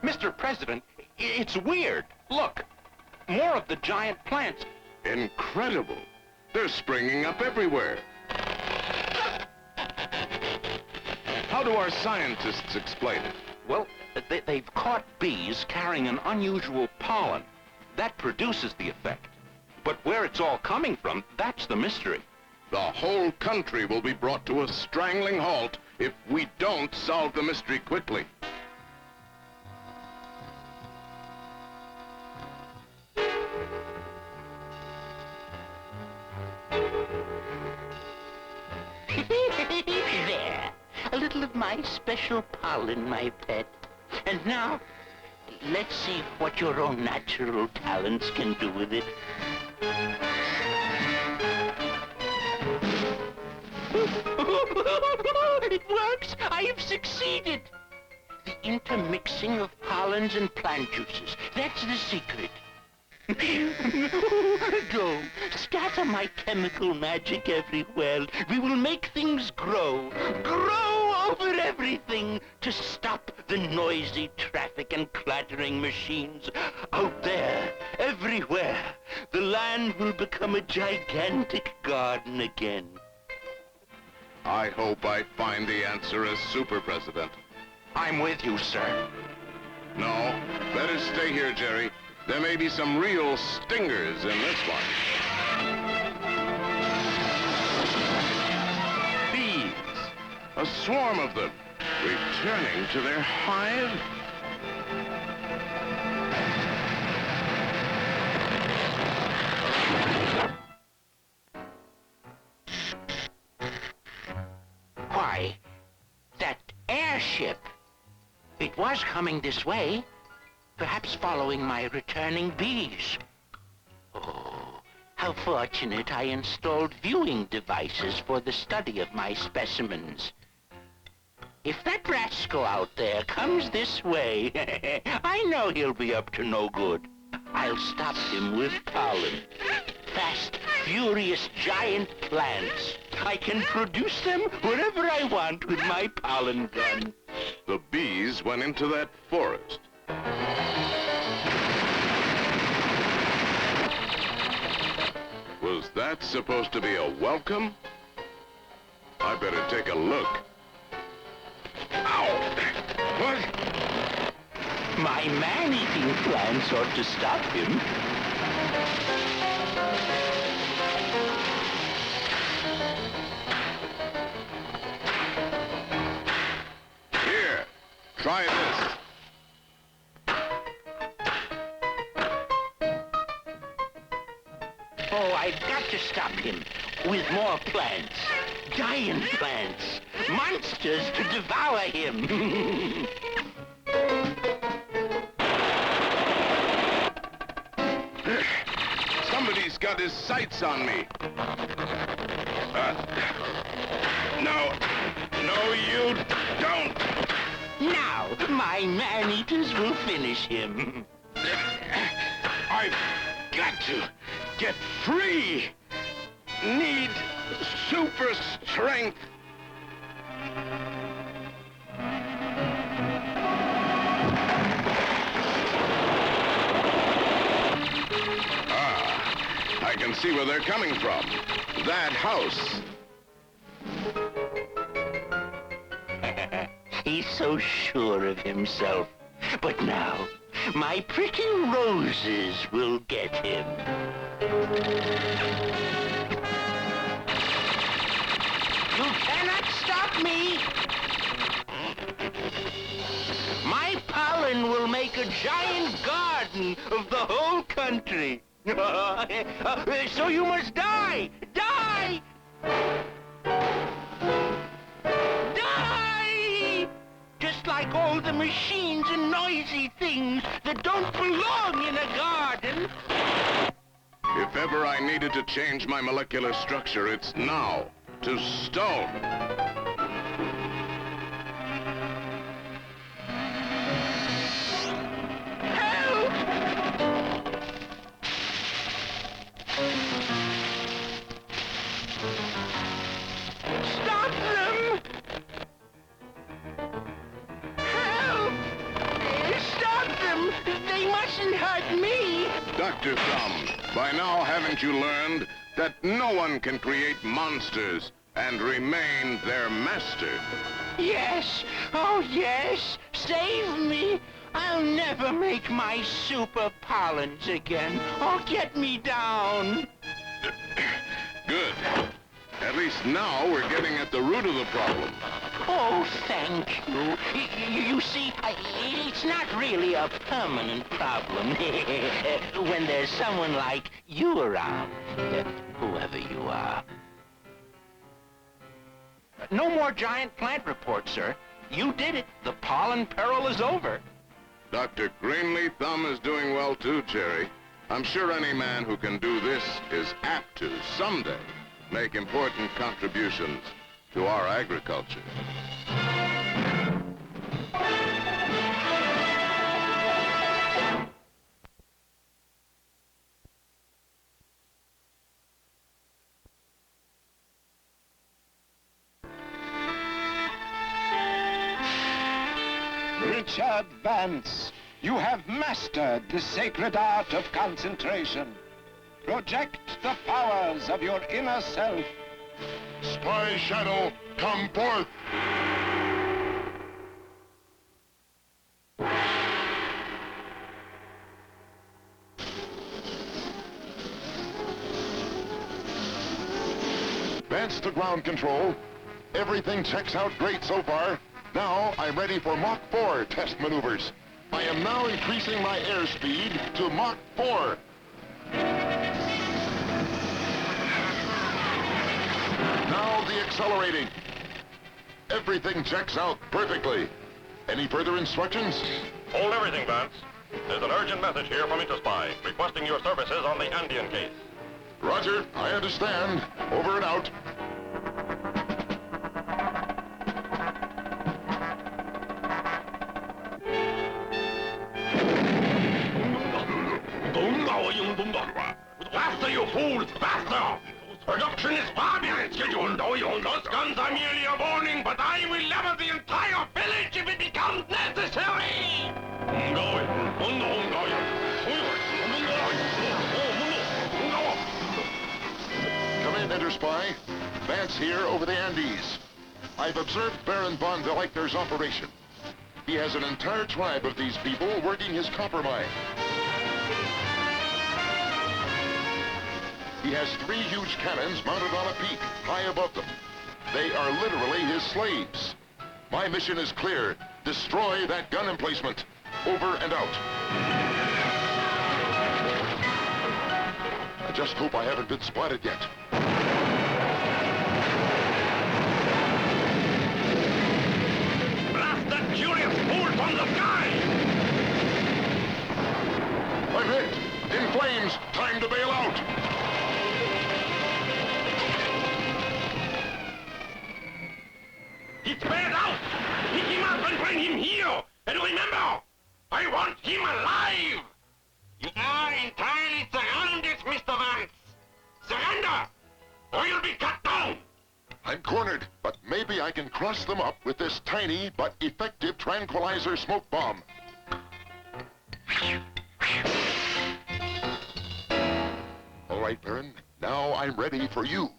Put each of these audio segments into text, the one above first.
Mr. President, it's weird. Look, more of the giant plants. Incredible. They're springing up everywhere. How do our scientists explain it? Well, they've caught bees carrying an unusual pollen. That produces the effect. But where it's all coming from, that's the mystery. The whole country will be brought to a strangling halt if we don't solve the mystery quickly. There. A little of my special pollen, my pet. And now, let's see what your own natural talents can do with it. It works! I have succeeded! The intermixing of pollens and plant juices. That's the secret. Go, scatter my chemical magic everywhere. We will make things grow. Grow over everything to stop the noisy traffic and clattering machines. Out there, everywhere, the land will become a gigantic garden again. I hope I find the answer as Super President. I'm with you, sir. No, better stay here, Jerry. There may be some real stingers in this one. Bees. A swarm of them, returning to their hive. Why, that airship. It was coming this way. Perhaps following my returning bees. Oh, how fortunate I installed viewing devices for the study of my specimens. If that rascal out there comes this way, I know he'll be up to no good. I'll stop him with pollen. Fast, furious giant plants. I can produce them wherever I want with my pollen gun. The bees went into that forest. Was that supposed to be a welcome? I better take a look. Ow! What? My man-eating plants ought to stop him. Here, try this. Oh, I've got to stop him with more plants. Giant plants. Monsters to devour him. Somebody's got his sights on me. No, you don't. Now, my man-eaters will finish him. I've got to get free. Need super strength. I can see where they're coming from. That house. He's so sure of himself. But now, my pretty roses will get him. You cannot stop me! My pollen will make a giant garden of the whole country. So you must die! Die! Die! Just like all the machines and noisy things that don't belong in a garden. If ever I needed to change my molecular structure, it's now. To stone. Help! Stop them! Help! Stop! They mustn't hurt me. Dr. Thumb, by now haven't you learned that no one can create monsters and remain their master? Yes. Oh, yes. Save me. I'll never make my super pollens again. Oh, get me down. Good. At least now we're getting at the root of the problem. Oh, thank you. You see, it's not really a permanent problem when there's someone like you around, whoever you are. No more giant plant reports, sir. You did it. The pollen peril is over. Dr. Greenleaf Thumb is doing well too, Cherry. I'm sure any man who can do this is apt to, someday, make important contributions to our agriculture. Richard Vance, you have mastered the sacred art of concentration. Project the powers of your inner self. Spy Shadow, come forth! Vance to ground control. Everything checks out great so far. Now I'm ready for Mach 4 test maneuvers. I am now increasing my airspeed to Mach 4. Now the accelerating. Everything checks out perfectly. Any further instructions? Hold everything, Vance. There's an urgent message here from Interspy, requesting your services on the Andean case. Roger, I understand. Over and out. Faster, you fools! Faster! Production is far behind schedule. Those guns are merely a warning, but I will level the entire village if it becomes necessary! Come in, Interspy. Vance here over the Andes. I've observed Baron von Deleichner's operation. He has an entire tribe of these people working his copper mine. He has 3 huge cannons mounted on a peak, high above them. They are literally his slaves. My mission is clear. Destroy that gun emplacement. Over and out. I just hope I haven't been spotted yet. Blast that curious fool from the sky! I'm hit. In flames. Time to bail out. He's bailed out! Pick him up and bring him here! And remember, I want him alive! You are entirely surrounded, Mr. Vance! Surrender, or you'll be cut down! I'm cornered, but maybe I can cross them up with this tiny but effective tranquilizer smoke bomb. All right, Baron. Now I'm ready for you.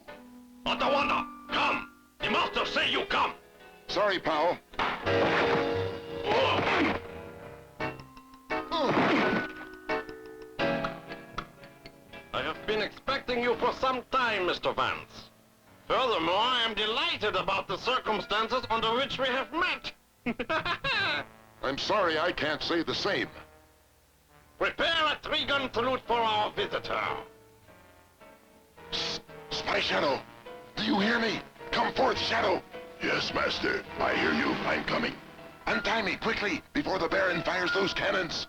Ottawanda, come! The master say you come! Sorry, pal. I have been expecting you for some time, Mr. Vance. Furthermore, I am delighted about the circumstances under which we have met. I'm sorry I can't say the same. Prepare a 3-gun salute for our visitor. Spy Shadow, do you hear me? Come forth, Shadow. Yes, Master. I hear you. I'm coming. Untie me quickly before the Baron fires those cannons.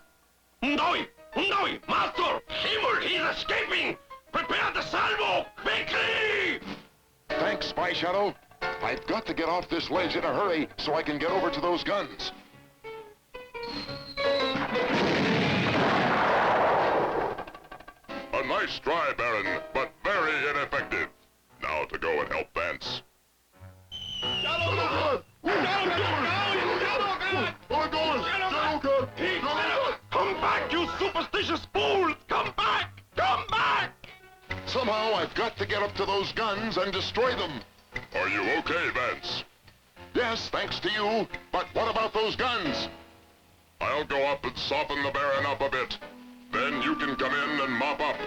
Ndoi! Ndoi! Master! Himmel, he's escaping! Prepare the salvo! Quickly! Thanks, Spy Shadow. I've got to get off this ledge in a hurry so I can get over to those guns. A nice try, Baron, but very ineffective. Now to go and help Vance. Come back, you superstitious fools! Come back! Come back! Somehow I've got to get up to those guns and destroy them. Are you okay, Vance? Yes, thanks to you. But what about those guns? I'll go up and soften the Baron up a bit. Then you can come in and mop up.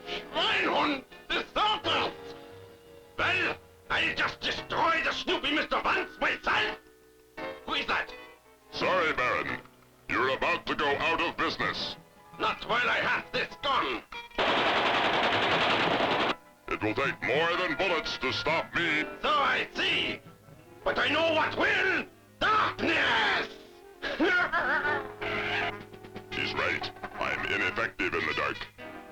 Schweinhund! Deserters! Well, I'll just destroy the snoopy Mr. Vance myself! Who is that? Sorry, Baron. You're about to go out of business. Not while I have this gun! It will take more than bullets to stop me. So I see! But I know what will! Darkness! He's right. I'm ineffective in the dark.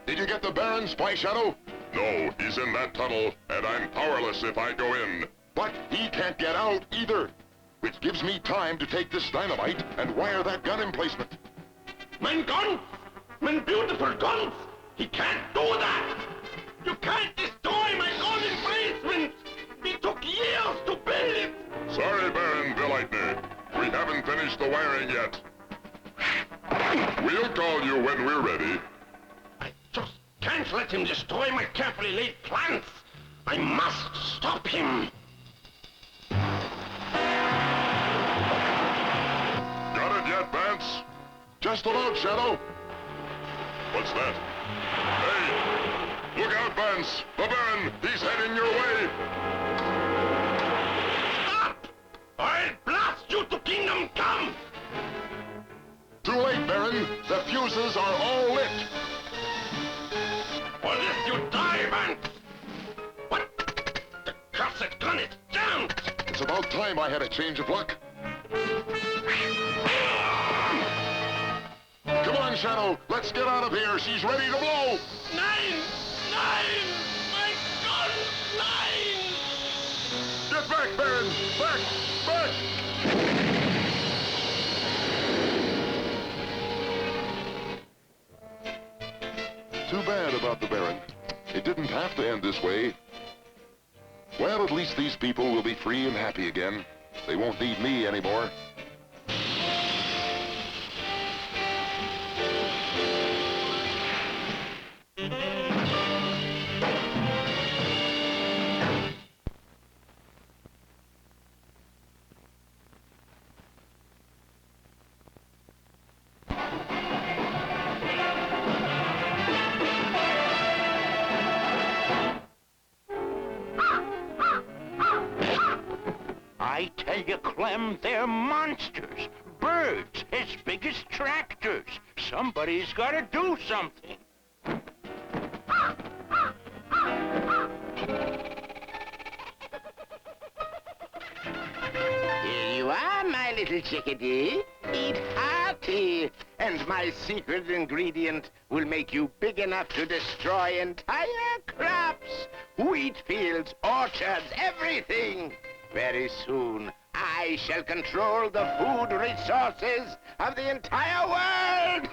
Did you get the Baron, Spy Shadow? No, he's in that tunnel, and I'm powerless if I go in. But he can't get out either. Which gives me time to take this dynamite and wire that gun emplacement. Mein guns! Mein beautiful guns! He can't do that! You can't destroy my gun emplacement! It took years to build it! Sorry, Baron Villeitner. We haven't finished the wiring yet. We'll call you when we're ready. I just can't let him destroy my carefully laid plans! I must stop him! Got it yet, Vance? Just about, Shadow. What's that? Hey! Look out, Vance! The Baron! He's heading your way! Stop! I'll blast you to Kingdom Come! Too late, Baron. The fuses are all lit. Or this you die, Vance! What? The cursed gun is jammed! It's about time I had a change of luck. Come on, Shadow. Let's get out of here. She's ready to blow. Nine! Nine! My gun! Nine! Get back, Baron. Back! Back! Too bad about the Baron. It didn't have to end this way. Well, at least these people will be free and happy again. They won't need me anymore. I tell you, Clem, they're monsters. Birds as big as tractors. Somebody's got to do something. Here you are, my little chickadee. Eat hearty. And my secret ingredient will make you big enough to destroy entire crops. Wheat fields, orchards, everything. Very soon, I shall control the food resources of the entire world!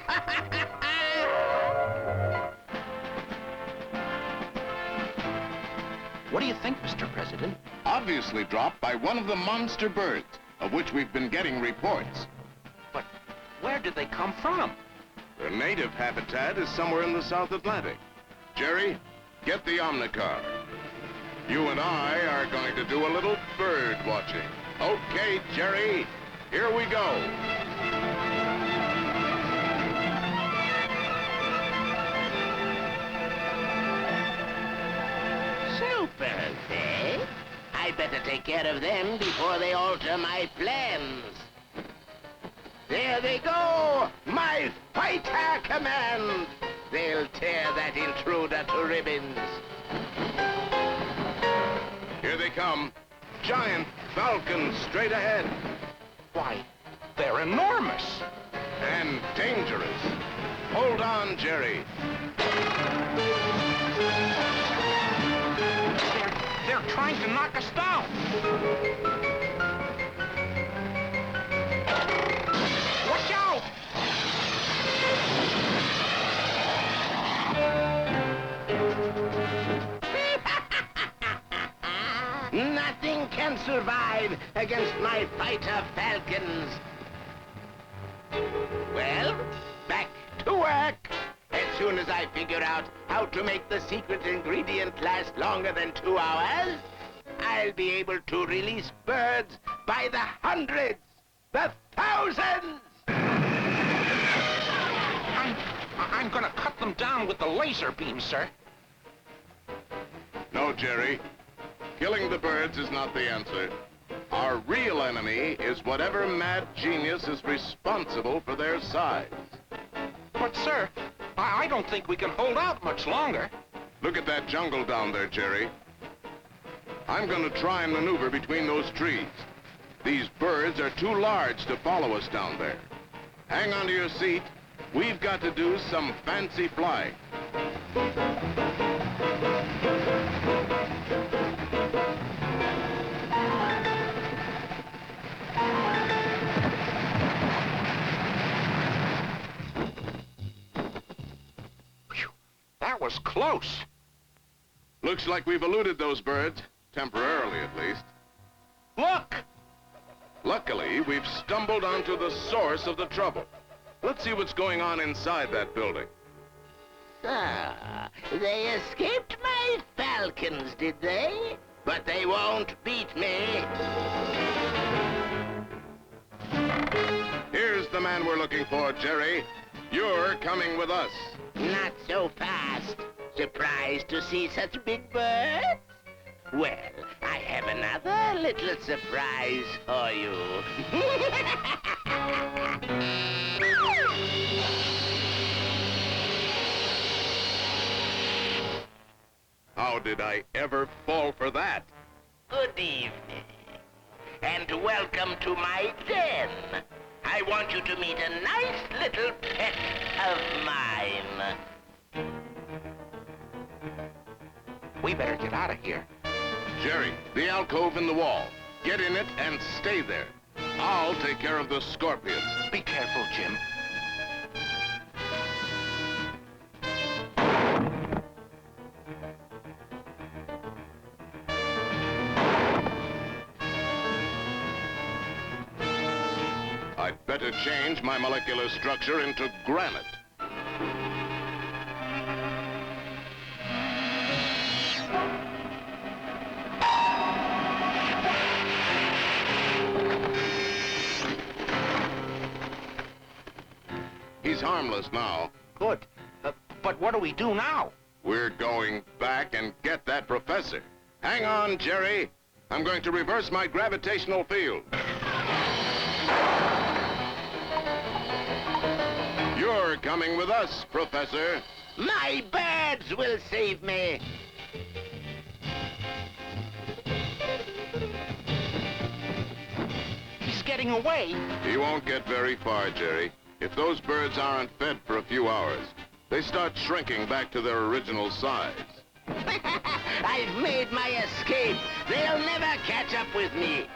What do you think, Mr. President? Obviously dropped by one of the monster birds, of which we've been getting reports. But where did they come from? Their native habitat is somewhere in the South Atlantic. Jerry, get the Omnicar. You and I are going to do a little bird watching. Okay, Jerry, here we go. Snoopers, eh? I better take care of them before they alter my plans. There they go! My fighter command! They'll tear that intruder to ribbons. Here they come. Giant falcons straight ahead. Why, they're enormous. And dangerous. Hold on, Jerry. They're trying to knock us down. Watch out! Nothing can survive against my fighter falcons. Well, back to soon as I figure out how to make the secret ingredient last longer than 2 hours, I'll be able to release birds by the hundreds, the thousands! I'm gonna cut them down with the laser beam, sir. No, Jerry. Killing the birds is not the answer. Our real enemy is whatever mad genius is responsible for their size. But, sir, I don't think we can hold out much longer. Look at that jungle down there, Jerry. I'm going to try and maneuver between those trees. These birds are too large to follow us down there. Hang on to your seat. We've got to do some fancy flying. That was close. Looks like we've eluded those birds, temporarily at least. Look! Luckily, we've stumbled onto the source of the trouble. Let's see what's going on inside that building. Ah, they escaped my falcons, did they? But they won't beat me. Here's the man we're looking for, Jerry. You're coming with us. Not so fast. Surprised to see such big birds? Well, I have another little surprise for you. How did I ever fall for that? Good evening, and welcome to my den. I want you to meet a nice little pet of mine. We better get out of here. Jerry, the alcove in the wall. Get in it and stay there. I'll take care of the scorpions. Be careful, Jim. I'd better change my molecular structure into granite. He's harmless now. Good. But what do we do now? We're going back and get that professor. Hang on, Jerry. I'm going to reverse my gravitational field. You're coming with us, Professor. My birds will save me. He's getting away. He won't get very far, Jerry. If those birds aren't fed for a few hours, they start shrinking back to their original size. I've made my escape. They'll never catch up with me.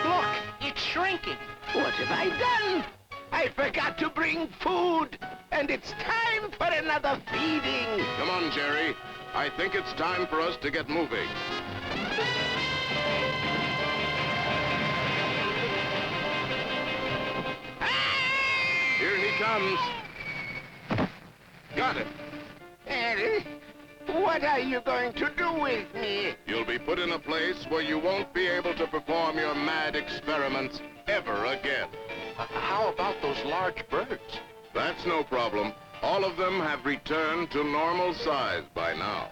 Look, it's shrinking. What have I done? I forgot to bring food, and it's time for another feeding. Come on, Jerry. I think it's time for us to get moving. Here he comes. Got it. And what are you going to do with me? You'll be put in a place where you won't be able to perform your mad experiments ever again. How about those large birds? That's no problem. All of them have returned to normal size by now.